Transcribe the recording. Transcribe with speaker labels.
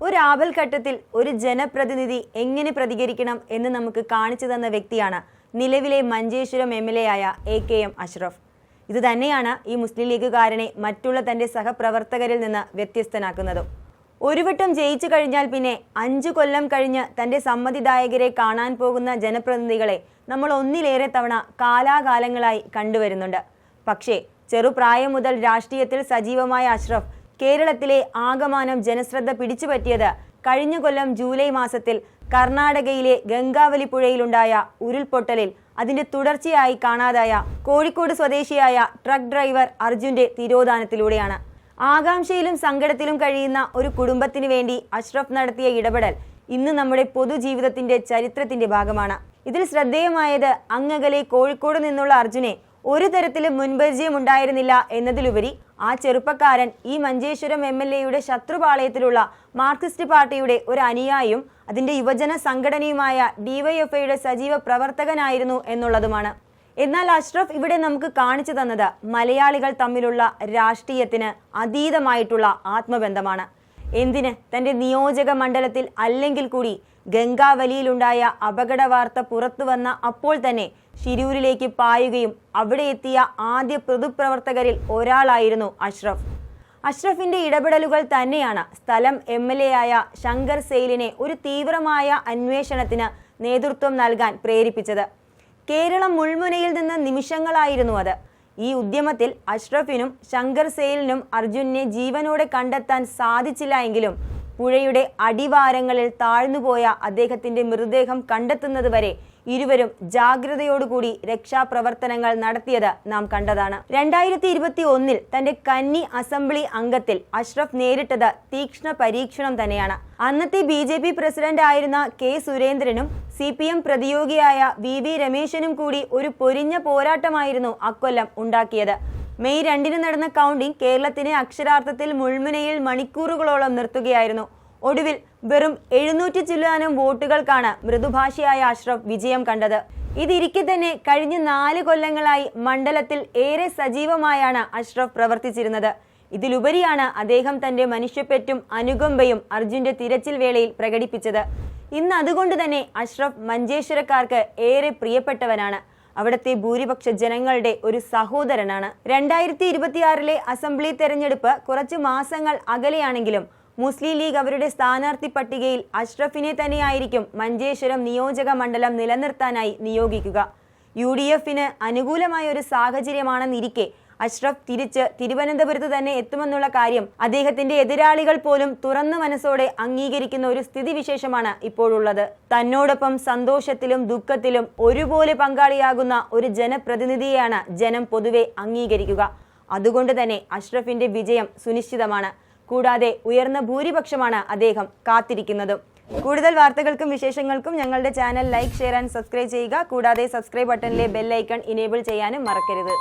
Speaker 1: ഒരു ആപൽഘട്ടത്തിൽ ഒരു ജനപ്രതിനിധി എങ്ങനെ പ്രതികരിക്കണം എന്ന് നമുക്ക് കാണിച്ചു തന്ന വ്യക്തിയാണ് നിലവിലെ മഞ്ചേശ്വരം MLA ആയ AKM അഷ്റഫ്. ഇത് തന്നെയാണ് ഈ മുസ്ലിം ലീഗുകാരനെ മറ്റുള്ള തൻ്റെ സഹപ്രവർത്തകരിൽ നിന്ന് വ്യത്യസ്തനാക്കുന്നതും. ഒരു വട്ടം ജയിച്ചു കഴിഞ്ഞാൽ പിന്നെ 5 കൊല്ലം കഴിഞ്ഞ് തൻ്റെ സമ്മതിദായകരെ കാണാൻ പോകുന്ന ജനപ്രതിനിധികളെ നമ്മൾ ഒന്നിലേറെ തവണ കാലാകാലങ്ങളായി കണ്ടുവരുന്നുണ്ട്. പക്ഷേ ചെറുപ്രായം മുതൽ രാഷ്ട്രീയത്തിൽ സജീവമായ അഷ്റഫ് കേരളത്തിലെ ആകമാനം ജനശ്രദ്ധ പിടിച്ചുപറ്റിയത് കഴിഞ്ഞ കൊല്ലം ജൂലൈ മാസത്തിൽ കർണാടകയിലെ ഗംഗാവലി പുഴയിലുണ്ടായ ഉരുൾപൊട്ടലിൽ അതിന്റെ തുടർച്ചയായി കാണാതായ കോഴിക്കോട് സ്വദേശിയായ ട്രക്ക് ഡ്രൈവർ അർജുന്റെ തിരോധാനത്തിലൂടെയാണ്. ആകാംക്ഷയിലും സങ്കടത്തിലും കഴിയുന്ന ഒരു കുടുംബത്തിന് വേണ്ടി അഷ്റഫ് നടത്തിയ ഇടപെടൽ ഇന്ന് നമ്മുടെ പൊതുജീവിതത്തിന്റെ ചരിത്രത്തിന്റെ ഭാഗമാണ്. ഇതിൽ ശ്രദ്ധേയമായത് അങ്ങകലെ കോഴിക്കോട് നിന്നുള്ള അർജുനെ ഒരു തരത്തിലും മുൻപരിചയം ഉണ്ടായിരുന്നില്ല എന്നതിലുപരി ആ ചെറുപ്പക്കാരൻ ഈ മഞ്ചേശ്വരം MLAയുടെ ശത്രുപാളയത്തിലുള്ള മാർക്സിസ്റ്റ് പാർട്ടിയുടെ ഒരു അനുയായിയും അതിന്റെ യുവജന സംഘടനയുമായ DYFIയുടെ സജീവ പ്രവർത്തകനായിരുന്നു എന്നുള്ളതുമാണ്. എന്നാൽ അഷ്റഫ് ഇവിടെ നമുക്ക് കാണിച്ചു തന്നത് മലയാളികൾ തമ്മിലുള്ള രാഷ്ട്രീയത്തിന് അതീതമായിട്ടുള്ള ആത്മബന്ധമാണ്. എന്തിന് തന്റെ നിയോജക മണ്ഡലത്തിൽ അല്ലെങ്കിൽ കൂടി ഗംഗാവലിയിലുണ്ടായ അപകട വാർത്ത പുറത്തു വന്ന അപ്പോൾ തന്നെ ശിരൂരിലേക്ക് പായുകയും അവിടെ എത്തിയ ആദ്യ പൊതുപ്രവർത്തകരിൽ ഒരാളായിരുന്നു അഷ്റഫ്. അഷ്റഫിന്റെ ഇടപെടലുകൾ തന്നെയാണ് സ്ഥലം MLA ആയ ശങ്കർ സെയിലിനെ ഒരു തീവ്രമായ അന്വേഷണത്തിന് നേതൃത്വം നൽകാൻ പ്രേരിപ്പിച്ചത്. കേരളം മുൾമുനയിൽ നിന്ന് നിമിഷങ്ങളായിരുന്നു അത്. ഈ ഉദ്യമത്തിൽ അഷ്റഫിനും ശങ്കർ സെയിലിനും അർജുനെ ജീവനോടെ കണ്ടെത്താൻ സാധിച്ചില്ല എങ്കിലും പുഴയുടെ അടിവാരങ്ങളിൽ താഴ്ന്നുപോയ അദ്ദേഹത്തിന്റെ മൃതദേഹം കണ്ടെത്തുന്നതുവരെ ഇരുവരും ജാഗ്രതയോടുകൂടി രക്ഷാപ്രവർത്തനങ്ങൾ നടത്തിയത് നാം കണ്ടതാണ്. 2021 തന്റെ കന്നി അസംബ്ലി അംഗത്തിൽ അഷ്റഫ് നേരിട്ടത് തീക്ഷ്ണ പരീക്ഷണം തന്നെയാണ്. അന്നത്തെ BJP പ്രസിഡന്റ് ആയിരുന്ന K സുരേന്ദ്രനും CPM പ്രതിയോഗിയായ VV രമേശനും കൂടി ഒരു പൊരിഞ്ഞ പോരാട്ടമായിരുന്നു അക്കൊല്ലം ഉണ്ടാക്കിയത്. മെയ് 2 നടന്ന കൗണ്ടിംഗ് കേരളത്തിനെ അക്ഷരാർത്ഥത്തിൽ മുൾമുനയിൽ മണിക്കൂറുകളോളം നിർത്തുകയായിരുന്നു. ഒടുവിൽ വെറും 700 ചില്ലാനം വോട്ടുകൾക്കാണ് മൃദുഭാഷിയായ അഷ്റഫ് വിജയം കണ്ടത്. ഇതിരിക്കെ തന്നെ കഴിഞ്ഞ 4 കൊല്ലങ്ങളായി മണ്ഡലത്തിൽ ഏറെ സജീവമായാണ് അഷ്റഫ് പ്രവർത്തിച്ചിരുന്നത്. ഇതിലുപരിയാണ് അദ്ദേഹം തന്റെ മനുഷ്യപ്പെറ്റും അനുകമ്പയും അർജുന്റെ തിരച്ചിൽ വേളയിൽ പ്രകടിപ്പിച്ചത്. ഇന്ന് അതുകൊണ്ട് തന്നെ അഷ്റഫ് മഞ്ചേശ്വരക്കാർക്ക് ഏറെ പ്രിയപ്പെട്ടവനാണ്. അവിടുത്തെ ഭൂരിപക്ഷ ജനങ്ങളുടെ ഒരു സഹോദരനാണ്. 2026 അസംബ്ലി തെരഞ്ഞെടുപ്പ് കുറച്ച് മാസങ്ങൾ അകലെയാണെങ്കിലും മുസ്ലിം ലീഗ് അവരുടെ സ്ഥാനാർത്ഥി പട്ടികയിൽ അഷ്റഫിനെ തന്നെയായിരിക്കും മഞ്ചേശ്വരം നിയോജക മണ്ഡലം നിലനിർത്താനായി നിയോഗിക്കുക. UDFന് അനുകൂലമായ ഒരു സാഹചര്യമാണെന്നിരിക്കെ അഷ്റഫ് തിരിച്ച് തിരുവനന്തപുരത്ത് തന്നെ എത്തുമെന്നുള്ള കാര്യം അദ്ദേഹത്തിന്റെ എതിരാളികൾ പോലും തുറന്ന മനസ്സോടെ അംഗീകരിക്കുന്ന ഒരു സ്ഥിതിവിശേഷമാണ് ഇപ്പോഴുള്ളത്. തന്നോടൊപ്പം സന്തോഷത്തിലും ദുഃഖത്തിലും ഒരുപോലെ പങ്കാളിയാകുന്ന ഒരു ജനപ്രതിനിധിയെയാണ് ജനം പൊതുവെ അംഗീകരിക്കുക. അതുകൊണ്ട് തന്നെ അഷ്റഫിന്റെ വിജയം സുനിശ്ചിതമാണ്. കൂടാതെ ഉയർന്ന ഭൂരിപക്ഷമാണ് അദ്ദേഹം കാത്തിരിക്കുന്നതും. കൂടുതൽ വാർത്തകൾക്കും വിശേഷങ്ങൾക്കും ഞങ്ങളുടെ channel like, share and subscribe ചെയ്യുക. കൂടാതെ സബ്സ്ക്രൈബ് ബട്ടണിലെ ബെൽ ഐക്കൺ ഇനേബിൾ ചെയ്യാനും മറക്കരുത്.